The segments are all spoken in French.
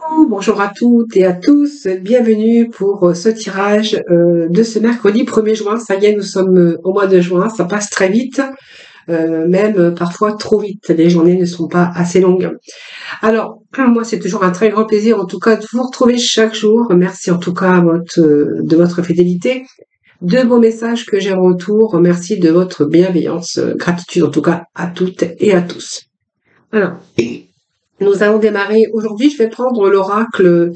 Bonjour à toutes et à tous, bienvenue pour ce tirage de ce mercredi 1er juin. Ça y est, nous sommes au mois de juin, ça passe très vite, même parfois trop vite. Les journées ne sont pas assez longues. Alors, moi, c'est toujours un très grand plaisir en tout cas de vous retrouver chaque jour. Merci en tout cas de votre fidélité, de vos messages que j'ai en retour. Merci de votre bienveillance, gratitude en tout cas à toutes et à tous. Alors, nous allons démarrer aujourd'hui. Je vais prendre l'oracle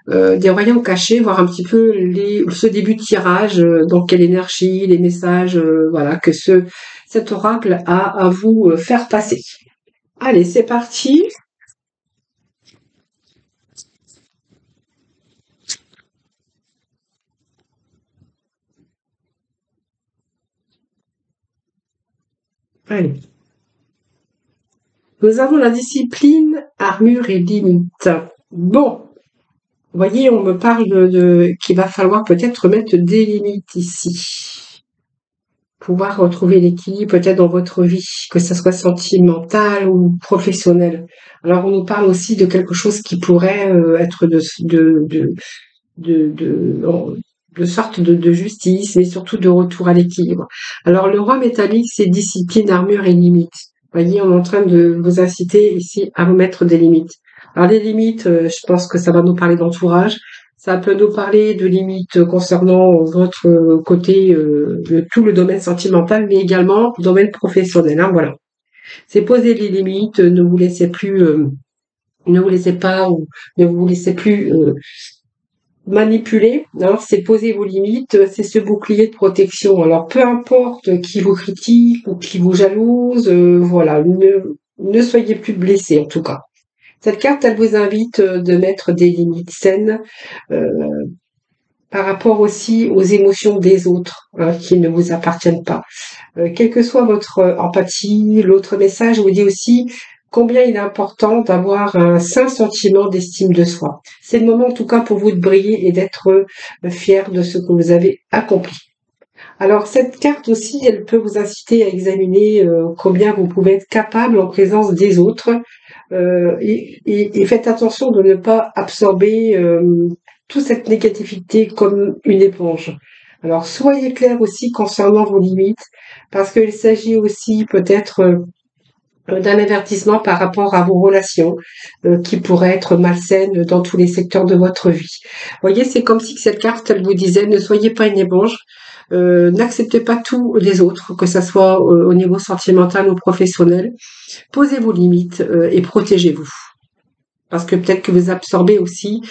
des royaumes cachés, voir un petit peu ce début de tirage, dans quelle énergie, les messages, voilà, que cet oracle a à vous faire passer. Allez, c'est parti. Allez. Nous avons la discipline, armure et limite. Bon, vous voyez, on me parle qu'il va falloir peut-être mettre des limites ici. Pouvoir retrouver l'équilibre peut-être dans votre vie, que ce soit sentimental ou professionnel. Alors on nous parle aussi de quelque chose qui pourrait être de sorte de justice, mais surtout de retour à l'équilibre. Alors le roi métallique, c'est discipline, armure et limites. Vous voyez, on est en train de vous inciter ici à vous mettre des limites. Alors les limites, je pense que ça va nous parler d'entourage. Ça peut nous parler de limites concernant votre côté, tout le domaine sentimental, mais également le domaine professionnel. Hein, voilà. C'est poser les limites, ne vous laissez plus, ne vous laissez pas ou ne vous laissez plus manipuler. Hein, c'est poser vos limites, c'est ce bouclier de protection. Alors peu importe qui vous critique ou qui vous jalouse, voilà, ne soyez plus blessés en tout cas. Cette carte, elle vous invite de mettre des limites saines par rapport aussi aux émotions des autres hein, qui ne vous appartiennent pas. Quelle que soit votre empathie, l'autre message vous dit aussi combien il est important d'avoir un sain sentiment d'estime de soi. C'est le moment en tout cas pour vous de briller et d'être fier de ce que vous avez accompli. Alors cette carte aussi, elle peut vous inciter à examiner combien vous pouvez être capable en présence des autres et faites attention de ne pas absorber toute cette négativité comme une éponge. Alors soyez clair aussi concernant vos limites parce qu'il s'agit aussi peut-être d'un avertissement par rapport à vos relations qui pourraient être malsaines dans tous les secteurs de votre vie. Vous voyez, c'est comme si cette carte, elle vous disait, ne soyez pas une éponge, n'acceptez pas tous les autres, que ce soit au niveau sentimental ou professionnel. Posez vos limites et protégez-vous. Parce que peut-être que vous absorbez aussi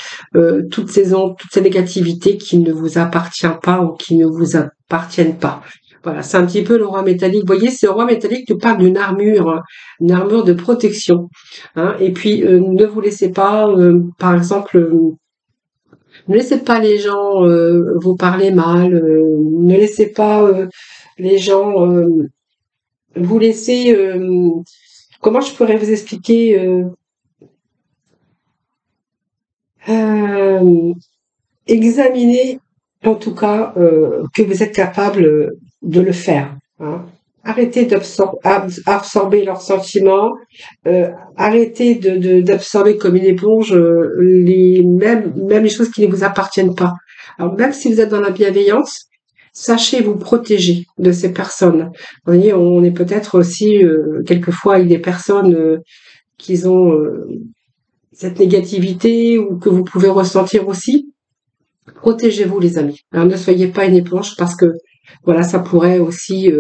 toutes ces négativités qui ne vous appartiennent pas ou qui ne vous appartiennent pas. Voilà, c'est un petit peu le roi métallique. Vous voyez, ce roi métallique nous parle d'une armure, hein, une armure de protection. Hein, et puis, ne vous laissez pas, par exemple, ne laissez pas les gens vous parler mal. Ne laissez pas les gens vous laisser. Comment je pourrais vous expliquer examiner en tout cas que vous êtes capable de le faire. Hein. Arrêtez d'absorber leurs sentiments, arrêtez d'absorber comme une éponge même les choses qui ne vous appartiennent pas. Alors même si vous êtes dans la bienveillance, sachez vous protéger de ces personnes. Vous voyez, on est peut-être aussi quelquefois avec des personnes qui ont cette négativité ou que vous pouvez ressentir aussi. Protégez-vous les amis. Alors, ne soyez pas une éponge parce que voilà, ça pourrait aussi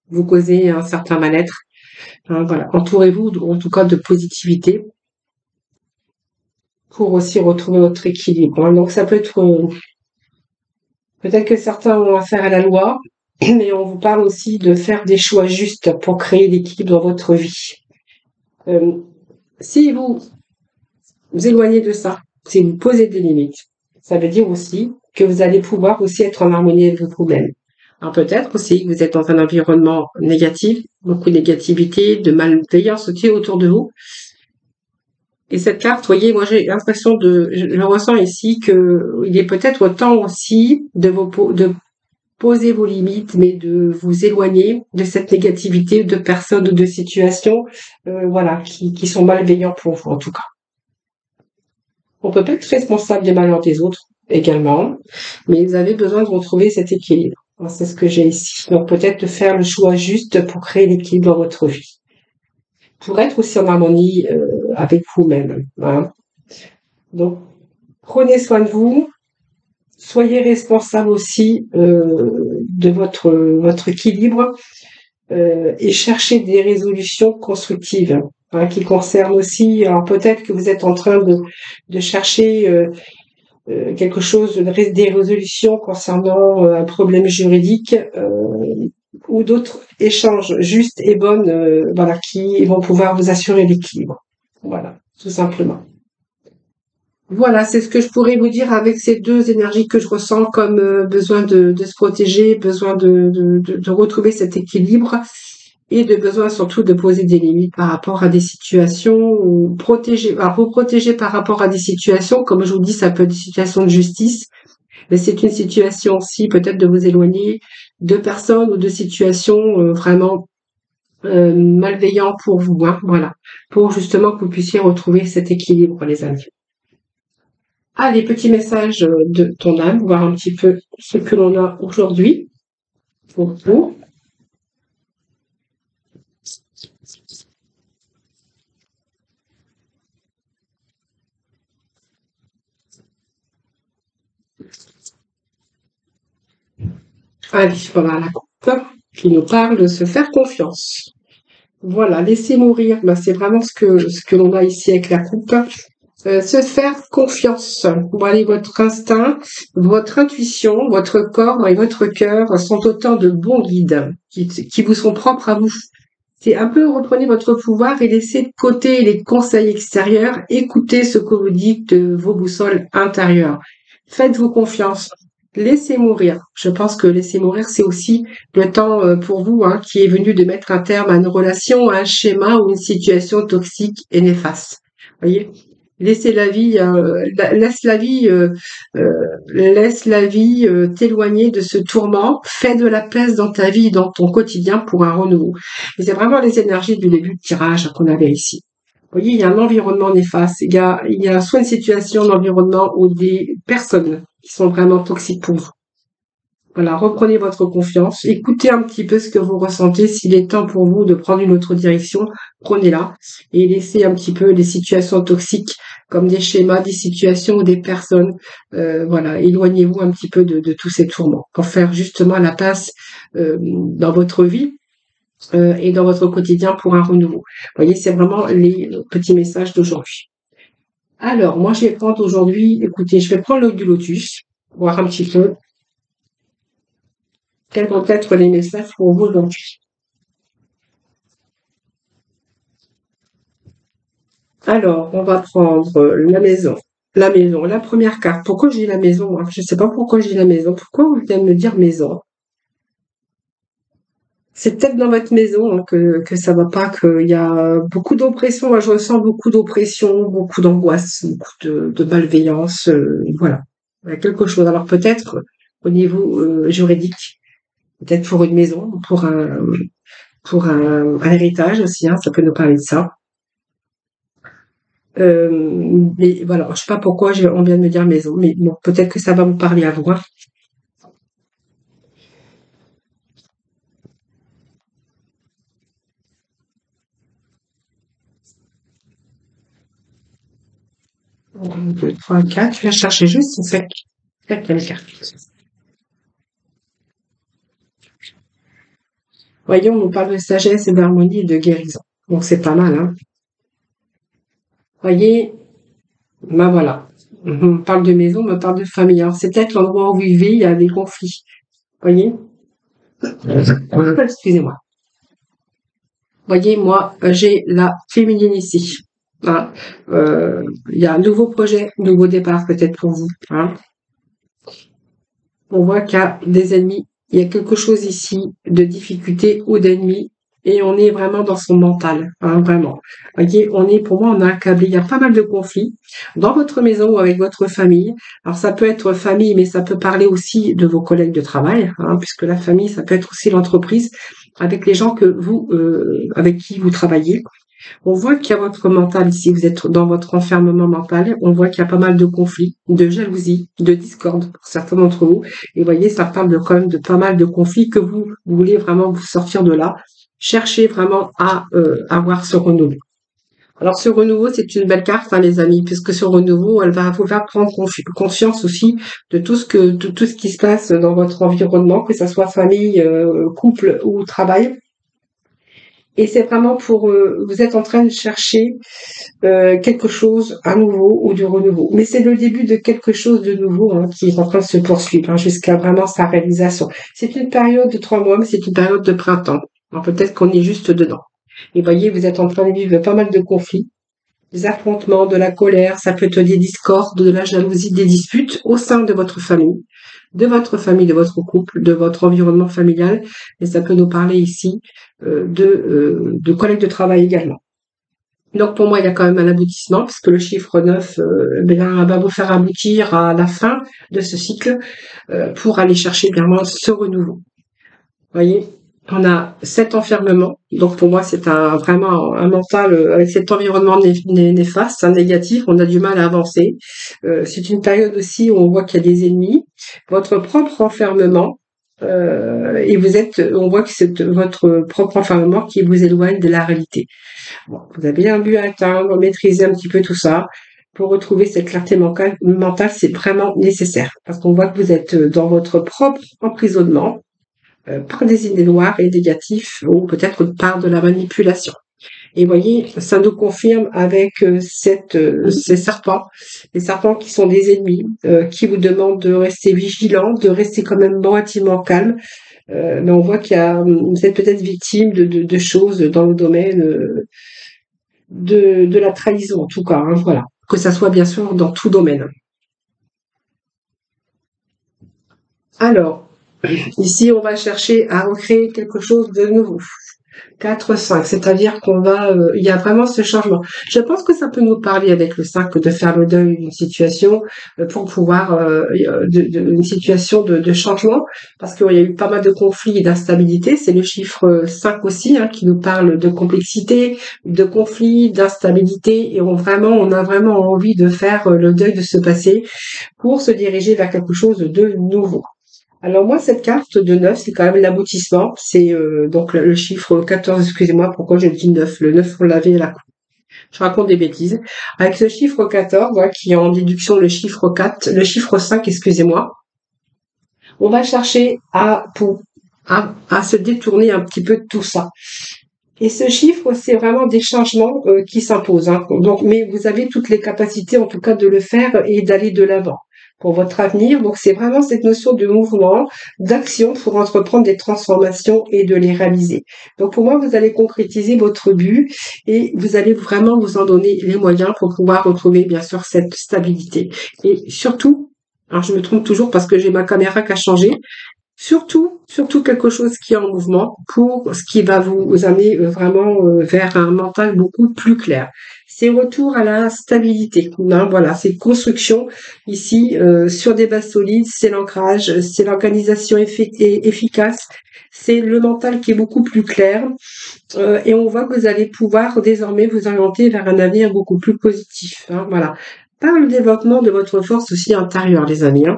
vous causer un certain mal-être. Hein, voilà, entourez-vous en tout cas de positivité pour aussi retrouver votre équilibre. Hein. Donc ça peut être peut-être que certains ont affaire à la loi, mais on vous parle aussi de faire des choix justes pour créer l'équilibre dans votre vie. Si vous vous éloignez de ça, si vous posez des limites, ça veut dire aussi que vous allez pouvoir aussi être en harmonie avec vous-même. Alors peut-être aussi que vous êtes dans un environnement négatif, beaucoup de négativité, de malveillance aussi autour de vous. Et cette carte, vous voyez, moi j'ai l'impression je ressens ici que il est peut-être temps aussi de poser vos limites, mais de vous éloigner de cette négativité, de personnes ou de situations, voilà, qui sont malveillants pour vous en tout cas. On peut pas être responsable des malheurs des autres également, mais vous avez besoin de retrouver cet équilibre. C'est ce que j'ai ici. Donc peut-être de faire le choix juste pour créer l'équilibre dans votre vie. Pour être aussi en harmonie avec vous-même. Hein. Donc prenez soin de vous, soyez responsable aussi de votre équilibre et cherchez des résolutions constructives hein, qui concernent aussi. Alors peut-être que vous êtes en train de chercher quelque chose, des résolutions concernant un problème juridique ou d'autres échanges justes et bonnes, voilà, qui vont pouvoir vous assurer l'équilibre. Voilà, tout simplement. Voilà, c'est ce que je pourrais vous dire avec ces deux énergies que je ressens comme besoin de se protéger, besoin de retrouver cet équilibre et de besoin surtout de poser des limites par rapport à des situations ou protéger, alors vous protéger par rapport à des situations, comme je vous dis, ça peut être des situations de justice, mais c'est une situation aussi peut-être de vous éloigner de personnes ou de situations vraiment malveillantes pour vous, hein, voilà, pour justement que vous puissiez retrouver cet équilibre, les amis. Allez, petit message de ton âme, voir un petit peu ce que l'on a aujourd'hui pour vous. Allez, voilà la coupe qui nous parle de se faire confiance. Voilà, laisser mourir, ben, c'est vraiment ce que l'on a ici avec la coupe. Se faire confiance. Voilà, votre instinct, votre intuition, votre corps et votre cœur sont autant de bons guides qui vous sont propres à vous. C'est un peu reprenez votre pouvoir et laissez de côté les conseils extérieurs, écoutez ce que vous dites de vos boussoles intérieures. Faites-vous confiance. Laissez mourir. Je pense que laisser mourir, c'est aussi le temps pour vous hein, qui est venu de mettre un terme à une relation, à un schéma ou une situation toxique et néfaste. Voyez, laissez la vie, laisse la vie t'éloigner de ce tourment. Fais de la place dans ta vie, dans ton quotidien pour un renouveau. Et c'est vraiment les énergies du début de tirage qu'on avait ici. Vous voyez, il y a un environnement néfaste. Il y a soit une situation d'environnement ou des personnes qui sont vraiment toxiques pour vous. Voilà, reprenez votre confiance, écoutez un petit peu ce que vous ressentez. S'il est temps pour vous de prendre une autre direction, prenez-la et laissez un petit peu les situations toxiques comme des schémas, des situations ou des personnes. Voilà, éloignez-vous un petit peu de tous ces tourments pour faire justement la place dans votre vie et dans votre quotidien pour un renouveau. Vous voyez, c'est vraiment les petits messages d'aujourd'hui. Alors, moi, je vais prendre aujourd'hui, écoutez, je vais prendre l'œil du lotus, voir un petit peu quels vont être les messages pour vous aujourd'hui. Alors, on va prendre la maison. La maison, la première carte. Pourquoi j'ai la maison hein? Je ne sais pas pourquoi j'ai la maison. Pourquoi vous venez de me dire maison? C'est peut-être dans votre maison hein, que ça va pas, qu'il y a beaucoup d'oppression. Moi, je ressens beaucoup d'oppression, beaucoup d'angoisse, beaucoup de malveillance. Voilà, il y a quelque chose. Alors peut-être au niveau juridique, peut-être pour une maison, pour un héritage aussi. Hein, ça peut nous parler de ça. Mais voilà, je sais pas pourquoi on vient de me dire maison, mais bon, peut-être que ça va vous parler à vous. Hein. Un, 2, 3, 4. Je vais chercher juste une sec. Quelle carte. Voyons, on nous parle de sagesse et d'harmonie et de guérison. Donc c'est pas mal, hein. Voyez, ben voilà. On me parle de maison, on me parle de famille. Alors c'est peut-être l'endroit où vous vivez, il y a des conflits. Voyez? Excusez-moi. Voyez, moi, j'ai la féminine ici. Hein. Il y a un nouveau projet, nouveau départ peut-être pour vous. Hein. On voit qu'il y a des ennemis. Il y a quelque chose ici de difficulté ou d'ennemis. Et on est vraiment dans son mental, hein, vraiment. Voyez, pour moi, on a accablé. Il y a pas mal de conflits dans votre maison ou avec votre famille. Alors, ça peut être famille, mais ça peut parler aussi de vos collègues de travail, hein, puisque la famille, ça peut être aussi l'entreprise avec les gens avec qui vous travaillez. On voit qu'il y a votre mental ici, vous êtes dans votre enfermement mental, on voit qu'il y a pas mal de conflits, de jalousie, de discorde pour certains d'entre vous. Et vous voyez, ça parle quand même de pas mal de conflits que vous voulez vraiment vous sortir de là. Cherchez vraiment à avoir ce renouveau. Alors ce renouveau, c'est une belle carte, hein, les amis, puisque ce renouveau, elle va vous faire prendre conscience aussi de tout ce qui se passe dans votre environnement, que ce soit famille, couple ou travail. Et c'est vraiment pour vous êtes en train de chercher quelque chose à nouveau ou du renouveau. Mais c'est le début de quelque chose de nouveau hein, qui est en train de se poursuivre hein, jusqu'à vraiment sa réalisation. C'est une période de 3 mois, mais c'est une période de printemps. Alors peut-être qu'on est juste dedans. Et voyez, vous êtes en train de vivre pas mal de conflits, des affrontements, de la colère, ça peut être des discordes, de la jalousie, des disputes au sein de votre famille, de votre couple, de votre environnement familial. Et ça peut nous parler ici de collègues de travail également. Donc pour moi, il y a quand même un aboutissement, puisque le chiffre 9 va vous faire aboutir à la fin de ce cycle pour aller chercher vraiment ce renouveau. Vous voyez, on a cet enfermement, donc pour moi c'est vraiment un mental avec cet environnement néfaste, négatif, on a du mal à avancer. C'est une période aussi où on voit qu'il y a des ennemis, votre propre enfermement, et on voit que c'est votre propre enfermement qui vous éloigne de la réalité. Bon, vous avez un but à atteindre, maîtriser un petit peu tout ça. Pour retrouver cette clarté mentale, c'est vraiment nécessaire. Parce qu'on voit que vous êtes dans votre propre emprisonnement, par des idées noires et négatifs, ou peut-être par de la manipulation. Et voyez, ça nous confirme avec ces serpents, les serpents qui sont des ennemis, qui vous demandent de rester vigilant, de rester quand même relativement calme. Mais on voit vous êtes peut-être victime de choses dans le domaine de la trahison, en tout cas. Hein, voilà. Que ça soit bien sûr dans tout domaine. Alors, ici, on va chercher à recréer quelque chose de nouveau. 4, 5, c'est-à-dire il y a vraiment ce changement. Je pense que ça peut nous parler avec le 5 de faire le deuil d'une situation pour pouvoir, une situation de changement, parce qu'il y a eu pas mal de conflits et d'instabilité. C'est le chiffre 5 aussi hein, qui nous parle de complexité, de conflits, d'instabilité, et on a vraiment envie de faire le deuil de ce passé pour se diriger vers quelque chose de nouveau. Alors moi, cette carte de 9, c'est quand même l'aboutissement. C'est donc le chiffre 14, excusez-moi, pourquoi j'ai dit 9. Le 9, on l'avait là. Je raconte des bêtises. Avec ce chiffre 14, voilà, qui est en déduction le chiffre 4, le chiffre 5, excusez-moi, on va chercher à se détourner un petit peu de tout ça. Et ce chiffre, c'est vraiment des changements qui s'imposent. Hein. Donc, mais vous avez toutes les capacités, en tout cas, de le faire et d'aller de l'avant pour votre avenir. Donc, c'est vraiment cette notion de mouvement, d'action pour entreprendre des transformations et de les réaliser. Donc, pour moi, vous allez concrétiser votre but et vous allez vraiment vous en donner les moyens pour pouvoir retrouver, bien sûr, cette stabilité. Et surtout, alors je me trompe toujours parce que j'ai ma caméra qui a changé, surtout quelque chose qui est en mouvement pour ce qui va vous amener vraiment vers un mental beaucoup plus clair. C'est retour à la stabilité. Hein, voilà, c'est construction ici sur des bases solides, c'est l'ancrage, c'est l'organisation efficace, c'est le mental qui est beaucoup plus clair et on voit que vous allez pouvoir désormais vous orienter vers un avenir beaucoup plus positif. Hein, voilà. Par le développement de votre force aussi intérieure, les amis. Hein.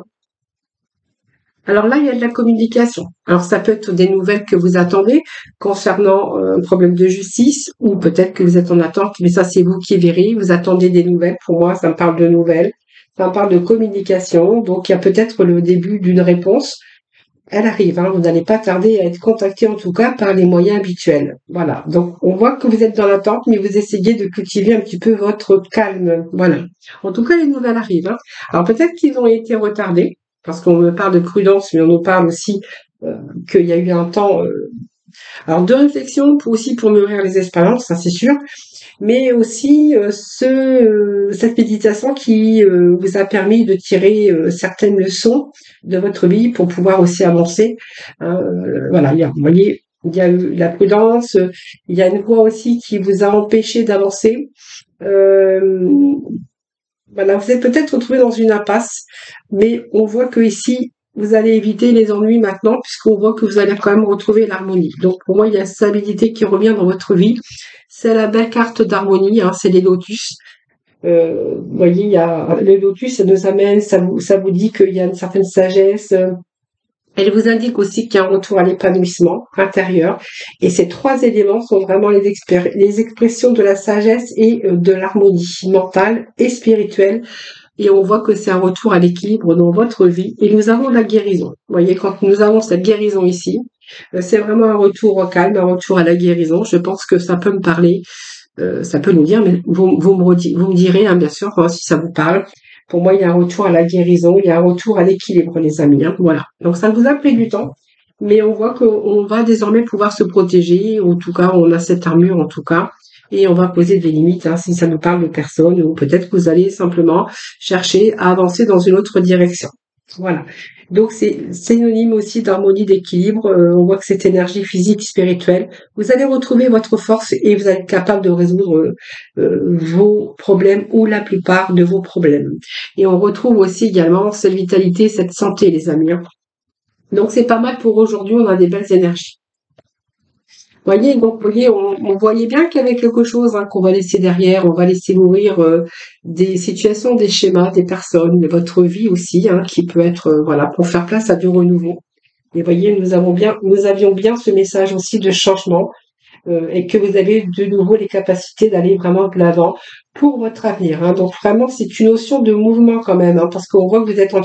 Alors là, il y a de la communication. Alors ça peut être des nouvelles que vous attendez concernant un problème de justice ou peut-être que vous êtes en attente, mais ça c'est vous qui verrez. Vous attendez des nouvelles. Pour moi, ça me parle de nouvelles. Ça me parle de communication. Donc il y a peut-être le début d'une réponse. Elle arrive. Hein. Vous n'allez pas tarder à être contacté en tout cas par les moyens habituels. Voilà. Donc on voit que vous êtes dans l'attente, mais vous essayez de cultiver un petit peu votre calme. Voilà. En tout cas, les nouvelles arrivent. Hein. Alors peut-être qu'ils ont été retardés parce qu'on me parle de prudence, mais on nous parle aussi qu'il y a eu un temps alors de réflexion pour mûrir les expériences, ça c'est sûr, mais aussi cette méditation qui vous a permis de tirer certaines leçons de votre vie pour pouvoir aussi avancer. Voilà, vous voyez, il y a eu la prudence, il y a une voie aussi qui vous a empêché d'avancer. Voilà, vous êtes peut-être retrouvé dans une impasse, mais on voit que ici, vous allez éviter les ennuis maintenant, puisqu'on voit que vous allez quand même retrouver l'harmonie. Donc pour moi, il y a la stabilité qui revient dans votre vie. C'est la belle carte d'harmonie, hein, c'est les lotus. Vous voyez, il y a les lotus, ça nous amène, ça vous dit qu'il y a une certaine sagesse. Elle vous indique aussi qu'il y a un retour à l'épanouissement intérieur. Et ces trois éléments sont vraiment les expressions de la sagesse et de l'harmonie mentale et spirituelle. Et on voit que c'est un retour à l'équilibre dans votre vie. Et nous avons la guérison. Vous voyez, quand nous avons cette guérison ici, c'est vraiment un retour au calme, un retour à la guérison. Je pense que ça peut me parler, ça peut nous dire, mais vous me direz, hein, bien sûr, hein, si ça vous parle. Pour moi, il y a un retour à la guérison, il y a un retour à l'équilibre, les amis. Hein, voilà. Donc ça vous a pris du temps, mais on voit qu'on va désormais pouvoir se protéger. En tout cas, on a cette armure, en tout cas. Et on va poser des limites, hein, si ça nous parle de personne, ou peut-être que vous allez simplement chercher à avancer dans une autre direction. Voilà. Donc c'est synonyme aussi d'harmonie, d'équilibre. On voit que cette énergie physique, spirituelle, vous allez retrouver votre force et vous allez être capable de résoudre vos problèmes ou la plupart de vos problèmes. Et on retrouve aussi également cette vitalité, cette santé, les amis. Hein. Donc c'est pas mal pour aujourd'hui, on a des belles énergies. Voyez, donc, voyez, on voyait bien qu'il y avait quelque chose qu'on va laisser derrière, on va laisser mourir des situations, des schémas, des personnes, de votre vie aussi, hein, qui peut être, voilà, pour faire place à du renouveau. Et voyez, nous avions bien ce message aussi de changement et que vous avez de nouveau les capacités d'aller vraiment de l'avant pour votre avenir. Hein. Donc vraiment, c'est une notion de mouvement quand même, hein, parce qu'on voit que vous êtes en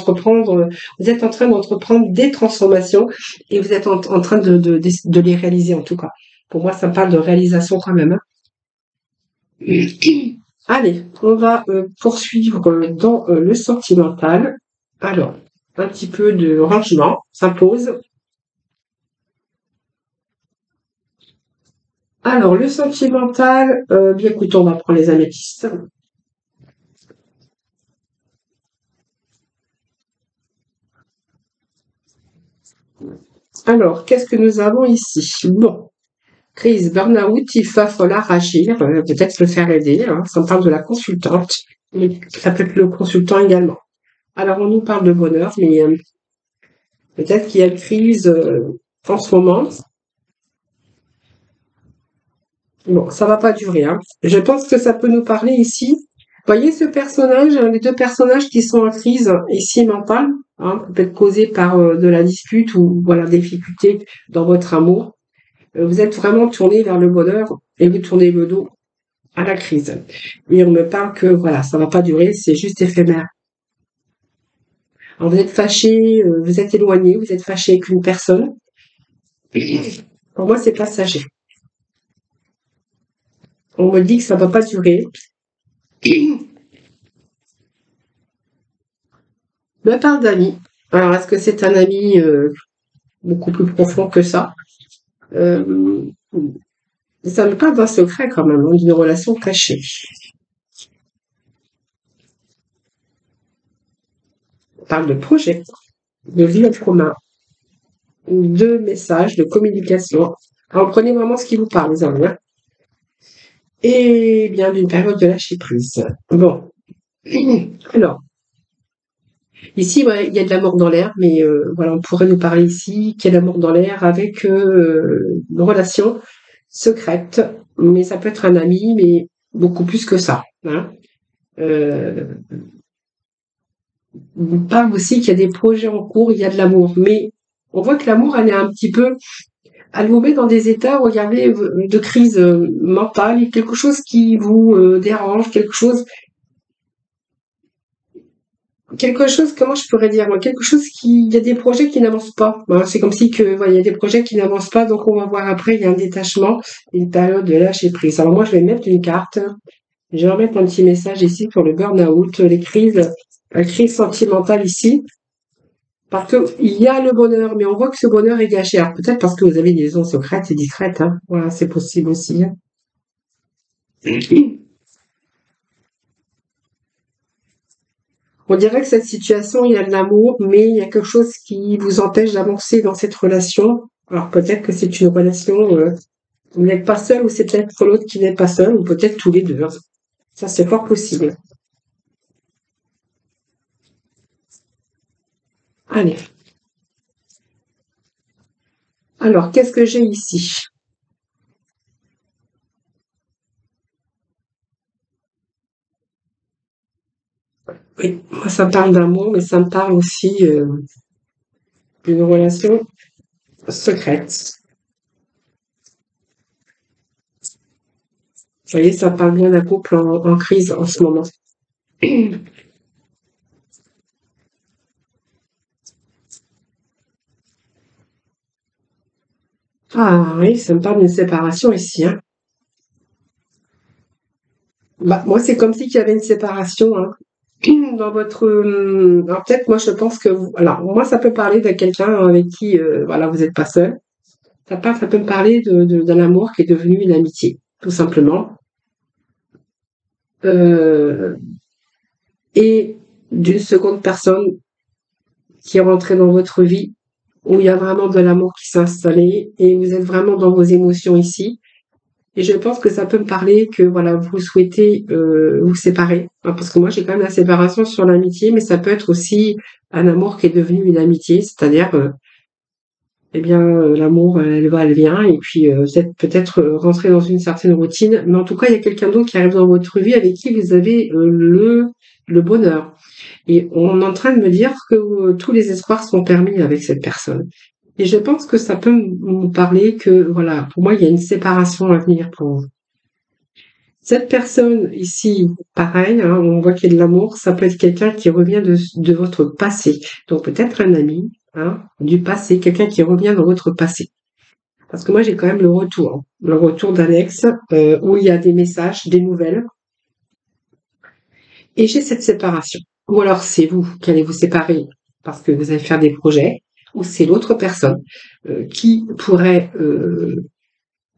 train d'entreprendre des transformations et vous êtes en train de les réaliser en tout cas. Pour moi, ça me parle de réalisation quand même. Hein. Allez, on va poursuivre dans le sentimental. Alors, un petit peu de rangement s'impose. Alors, le sentimental, bien écoute, on va prendre les améthystes. Alors, qu'est-ce que nous avons ici? Bon, crise, burn-out, il va falloir agir, peut-être le faire aider, hein, ça me parle de la consultante, mais ça peut être le consultant également. Alors, on nous parle de bonheur, mais peut-être qu'il y a une crise en ce moment. Bon, ça va pas durer. Hein. Je pense que ça peut nous parler ici. Voyez ce personnage, les deux personnages qui sont en crise ici mentale, hein, peut-être causée par de la dispute ou voilà des difficultés dans votre amour. Vous êtes vraiment tourné vers le bonheur et vous tournez le dos à la crise. Et on me parle que voilà, ça va pas durer, c'est juste éphémère. Alors vous êtes fâché, vous êtes éloigné, vous êtes fâché avec une personne. Pour moi, c'est passager. On me dit que ça va pas durer. Me parle d'amis. Alors, est-ce que c'est un ami beaucoup plus profond que ça? Ça me parle d'un secret quand même, hein, d'une relation cachée. On parle de projet, de vie en commun, de messages, de communication. Alors, prenez vraiment ce qui vous parle, les amis. Hein. Et bien d'une période de lâcher prise. Bon. Alors, ici, ouais, il y a de l'amour dans l'air, mais voilà, on pourrait nous parler ici qu'il y a de l'amour dans l'air avec une relation secrète, mais ça peut être un ami, mais beaucoup plus que ça. Hein. On parle aussi qu'il y a des projets en cours, il y a de l'amour, mais on voit que l'amour, elle est un petit peu, elle vous met dans des états, regardez, de crise mentale, quelque chose qui vous dérange, quelque chose, comment je pourrais dire, quelque chose il y a des projets qui n'avancent pas. Voilà, c'est comme si que, voilà, il y a des projets qui n'avancent pas, donc on va voir après, il y a un détachement, une période de lâcher prise. Alors moi, je vais mettre une carte. Je vais remettre un petit message ici pour le burn-out, les crises, la crise sentimentale ici. Parce que il y a le bonheur, mais on voit que ce bonheur est gâché. Alors peut-être parce que vous avez des liaisons secrètes et discrètes. Hein. Voilà, c'est possible aussi. Hein. On dirait que cette situation, il y a de l'amour, mais il y a quelque chose qui vous empêche d'avancer dans cette relation. Alors peut-être que c'est une relation, vous n'êtes pas seul, ou c'est peut-être l'autre qui n'est pas seul, ou peut-être tous les deux. Hein. Ça, c'est fort possible. Allez. Alors, qu'est-ce que j'ai ici? Oui, moi, ça me parle d'amour, mais ça me parle aussi d'une relation secrète. Vous voyez, ça parle bien d'un couple en crise en ce moment. Ah oui, ça me parle d'une séparation ici, hein. Bah, moi, c'est comme si qu'il y avait une séparation, hein. Dans votre, alors peut-être, moi, je pense que alors, moi, ça peut parler de quelqu'un avec qui, voilà, vous n'êtes pas seul. Ça peut me parler d'un amour qui est devenu une amitié, tout simplement. Euh, et d'une seconde personne qui est rentrée dans votre vie, où il y a vraiment de l'amour qui s'est installé et vous êtes vraiment dans vos émotions ici. Et je pense que ça peut me parler que voilà, vous souhaitez vous séparer. Hein, parce que moi, j'ai quand même la séparation sur l'amitié, mais ça peut être aussi un amour qui est devenu une amitié, c'est-à-dire, eh bien, l'amour, elle va, elle vient, et puis peut-être rentrer dans une certaine routine. Mais en tout cas, il y a quelqu'un d'autre qui arrive dans votre vie avec qui vous avez le bonheur. Et on est en train de me dire que tous les espoirs sont permis avec cette personne. Et je pense que ça peut me parler que, voilà, pour moi, il y a une séparation à venir pour vous. Cette personne ici, pareil, hein, on voit qu'il y a de l'amour, ça peut être quelqu'un qui revient de votre passé. Donc peut-être un ami, hein, du passé, quelqu'un qui revient dans votre passé. Parce que moi, j'ai quand même le retour d'un ex, où il y a des messages, des nouvelles, et j'ai cette séparation. Ou alors c'est vous qui allez vous séparer parce que vous allez faire des projets, ou c'est l'autre personne qui pourrait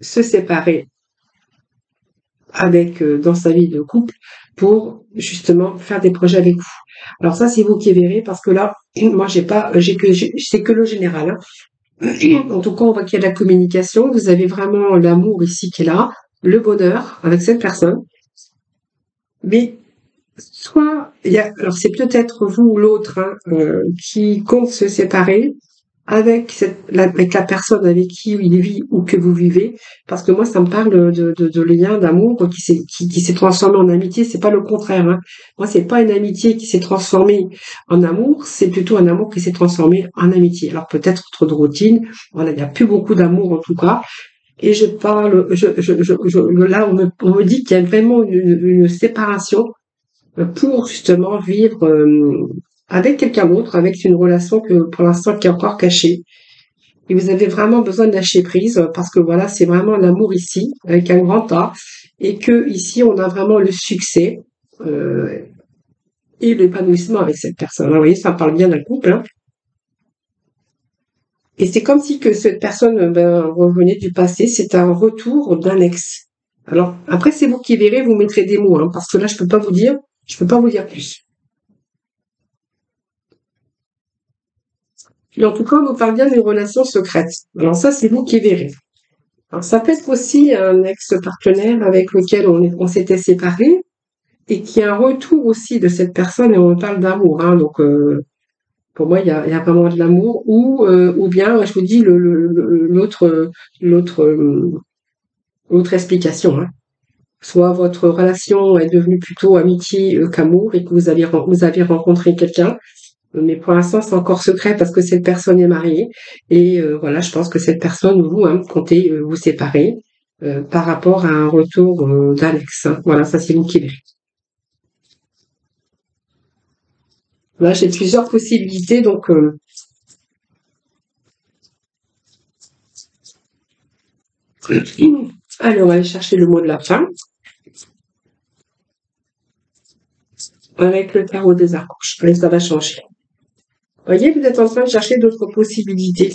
se séparer avec dans sa vie de couple pour justement faire des projets avec vous. Alors ça, c'est vous qui verrez parce que là, moi, c'est que le général, hein. En tout cas, on voit qu'il y a de la communication. Vous avez vraiment l'amour ici qui est là, le bonheur avec cette personne. Mais soit, alors c'est peut-être vous ou l'autre hein, qui compte se séparer avec la personne avec qui il vit ou que vous vivez, parce que moi ça me parle de lien d'amour qui s'est transformé en amitié, c'est pas le contraire. Hein. Moi c'est pas une amitié qui s'est transformée en amour, c'est plutôt un amour qui s'est transformé en amitié. Alors peut-être trop de routine, voilà, il n'y a plus beaucoup d'amour en tout cas. Et je parle, là on me dit qu'il y a vraiment une séparation pour justement vivre avec quelqu'un d'autre, avec une relation que pour l'instant qui est encore cachée. Et vous avez vraiment besoin de lâcher prise parce que voilà, c'est vraiment l'amour ici, avec un grand A, et que ici on a vraiment le succès euh, et l'épanouissement avec cette personne. Alors, vous voyez, ça parle bien d'un couple. Hein. Et c'est comme si que cette personne revenait du passé, c'est un retour d'un ex. Alors après, c'est vous qui verrez, vous mettrez des mots, hein, parce que là, je peux pas vous dire plus. Et en tout cas, on nous parle bien d'une relation secrète. Alors ça, c'est vous qui verrez. Alors ça peut être aussi un ex-partenaire avec lequel on s'était séparé et qui a un retour aussi de cette personne et on parle d'amour. Hein, donc pour moi, il y a vraiment de l'amour ou bien, je vous dis l'autre l'autre explication. Hein. Soit votre relation est devenue plutôt amitié qu'amour et que vous avez rencontré quelqu'un mais pour l'instant, c'est encore secret parce que cette personne est mariée. Et voilà, je pense que cette personne, vous, hein, comptez vous séparer par rapport à un retour d'Alex. Hein. Voilà, ça c'est vous qui verrez. Là, j'ai plusieurs possibilités, donc allez, on va aller chercher le mot de la fin avec le tarot des archanges. Allez, ça va changer. Vous voyez, vous êtes en train de chercher d'autres possibilités.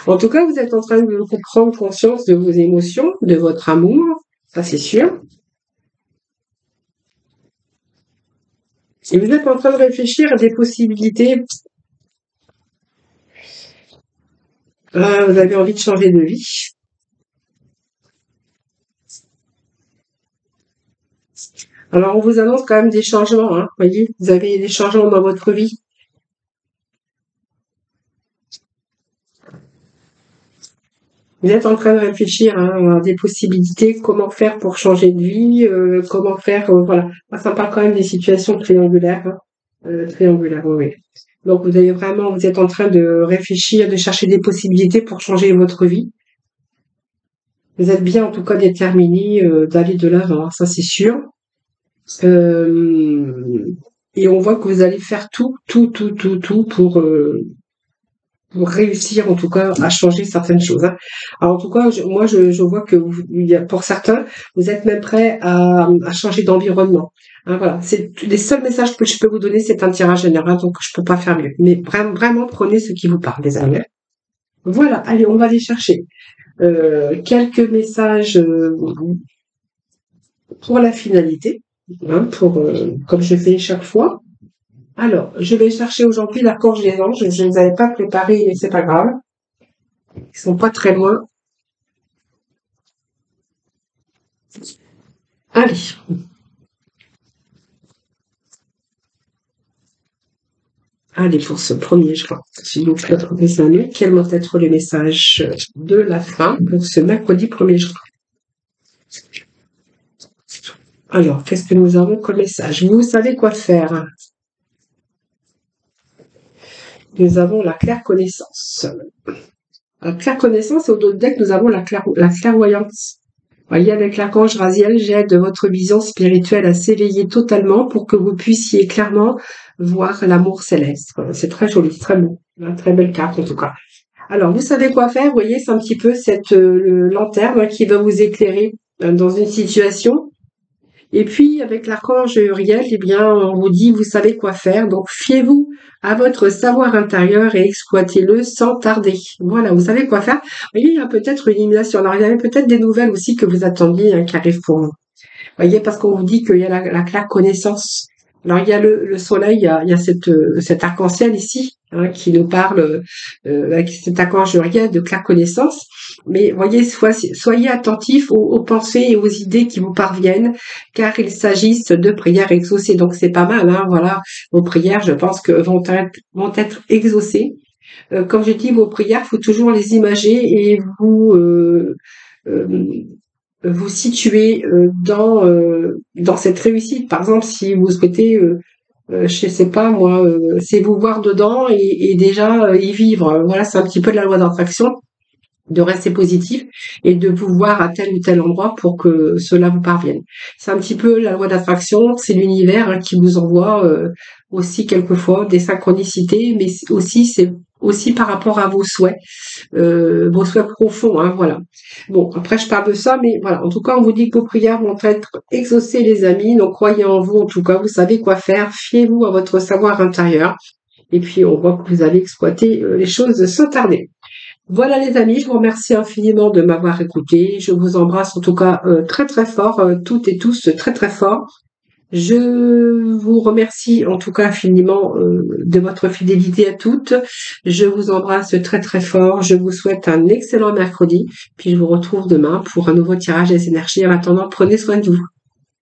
En tout cas, vous êtes en train de prendre conscience de vos émotions, de votre amour, ça c'est sûr. Et vous êtes en train de réfléchir à des possibilités. Vous avez envie de changer de vie. Alors, on vous annonce quand même des changements, hein. Vous voyez, vous avez des changements dans votre vie. Vous êtes en train de réfléchir à des possibilités, comment faire pour changer de vie, comment faire, voilà. Moi, ça me parle quand même des situations triangulaires, hein. Triangulaires, oui, oui. Donc vous êtes en train de réfléchir, de chercher des possibilités pour changer votre vie. Vous êtes bien en tout cas déterminé d'aller de l'avant, hein, ça c'est sûr. Et on voit que vous allez faire tout pour réussir en tout cas à changer certaines choses, hein. Alors en tout cas, je vois que pour certains, vous êtes même prêts à changer d'environnement, hein, voilà, c'est les seuls messages que je peux vous donner, c'est un tirage général, donc je peux pas faire mieux. Mais vraiment, prenez ce qui vous parle, les amis. Voilà, allez, on va aller chercher quelques messages pour la finalité, hein, comme je fais chaque fois. Alors, je vais chercher aujourd'hui l'archange des anges. Je ne les avais pas préparés, mais c'est pas grave. Ils sont pas très loin. Allez. Allez, pour ce premier jour. Si vous pouvez trouver ça mieux, quels vont être les messages de la fin pour ce mercredi 1er juin? Alors, qu'est-ce que nous avons comme message? Vous savez quoi faire. Nous avons la claire connaissance. La claire connaissance, et au dos de deck, nous avons la clairvoyance. Voyez, avec l'archange Raziel, j'aide votre vision spirituelle à s'éveiller totalement pour que vous puissiez clairement voir l'amour céleste. Voilà, c'est très joli, très beau. Une très belle carte en tout cas. Alors, vous savez quoi faire. Vous voyez, c'est un petit peu cette lanterne qui va vous éclairer dans une situation. Et puis, avec l'archange Uriel, eh bien, on vous dit, vous savez quoi faire. Donc, fiez-vous à votre savoir intérieur et exploitez-le sans tarder. Voilà, vous savez quoi faire. Vous voyez, il y a peut-être une illumination. Alors, il y avait peut-être des nouvelles aussi que vous attendiez, hein, qui arrivent pour vous. Vous voyez, parce qu'on vous dit qu'il y a la claire connaissance. Alors, il y a le soleil, il y a cet arc-en-ciel ici, hein, qui nous parle, avec cet archange Uriel de claire connaissance. Mais voyez, soyez attentifs aux pensées et aux idées qui vous parviennent, car il s'agisse de prières exaucées. Donc c'est pas mal, hein, voilà. Vos prières, je pense que vont être exaucées. Comme je dis, vos prières, faut toujours les imager et vous situer dans cette réussite. Par exemple, si vous souhaitez je sais pas moi, c'est vous voir dedans et déjà y vivre. Voilà, c'est un petit peu de la loi d'attraction, de rester positif et de vous voir à tel ou tel endroit pour que cela vous parvienne. C'est un petit peu la loi d'attraction, c'est l'univers, hein, qui vous envoie aussi quelquefois des synchronicités, mais aussi c'est aussi par rapport à vos souhaits profonds, hein, voilà. Bon, après je parle de ça, mais voilà, en tout cas on vous dit que vos prières vont être exaucées, les amis, donc croyez en vous, en tout cas vous savez quoi faire, fiez-vous à votre savoir intérieur, et puis on voit que vous allez exploiter les choses sans tarder. Voilà les amis, je vous remercie infiniment de m'avoir écouté. Je vous embrasse en tout cas très très fort, toutes et tous très très fort. Je vous remercie en tout cas infiniment de votre fidélité à toutes. Je vous embrasse très très fort. Je vous souhaite un excellent mercredi. Puis je vous retrouve demain pour un nouveau tirage des énergies. En attendant, prenez soin de vous.